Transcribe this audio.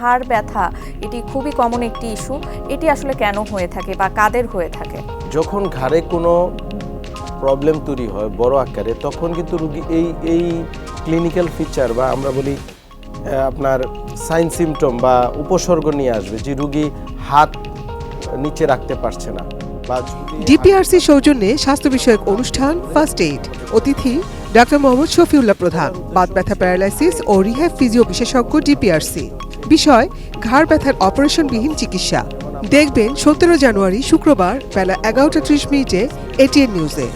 ঘাড় ব্যথা এটি খুবই কমন একটি ইস্যু। এটি আসলে কেন হয়ে থাকে বা কাদের হয়ে থাকে? যখন ঘাড়ে কোনো প্রবলেম তৈরি হয় বড় আকারে, তখন কিন্তু রোগী এই ক্লিনিক্যাল ফিচার বা আমরা বলি আপনার সাইন সিমটম বা উপসর্গ নিয়ে আসবে, যে রোগী হাত নিচে রাখতে পারছে না। ডিপিআরসি সৌজন্যে স্বাস্থ্য বিষয়ক অনুষ্ঠান ফার্স্ট এইড। অতিথি ডাক্তার মোহাম্মদ শফিউল্লাহ প্রধান, বাত ব্যথা, প্যারালাইসিস ও রিহ্যাব ফিজিও বিশেষজ্ঞ ডিপিআরসি। বিষয় ঘাড় ব্যথার অপারেশনবিহীন চিকিৎসা। দেখবেন 17 জানুয়ারি শুক্রবার বেলা 11টা 30 মিনিটে এটিএন নিউজে।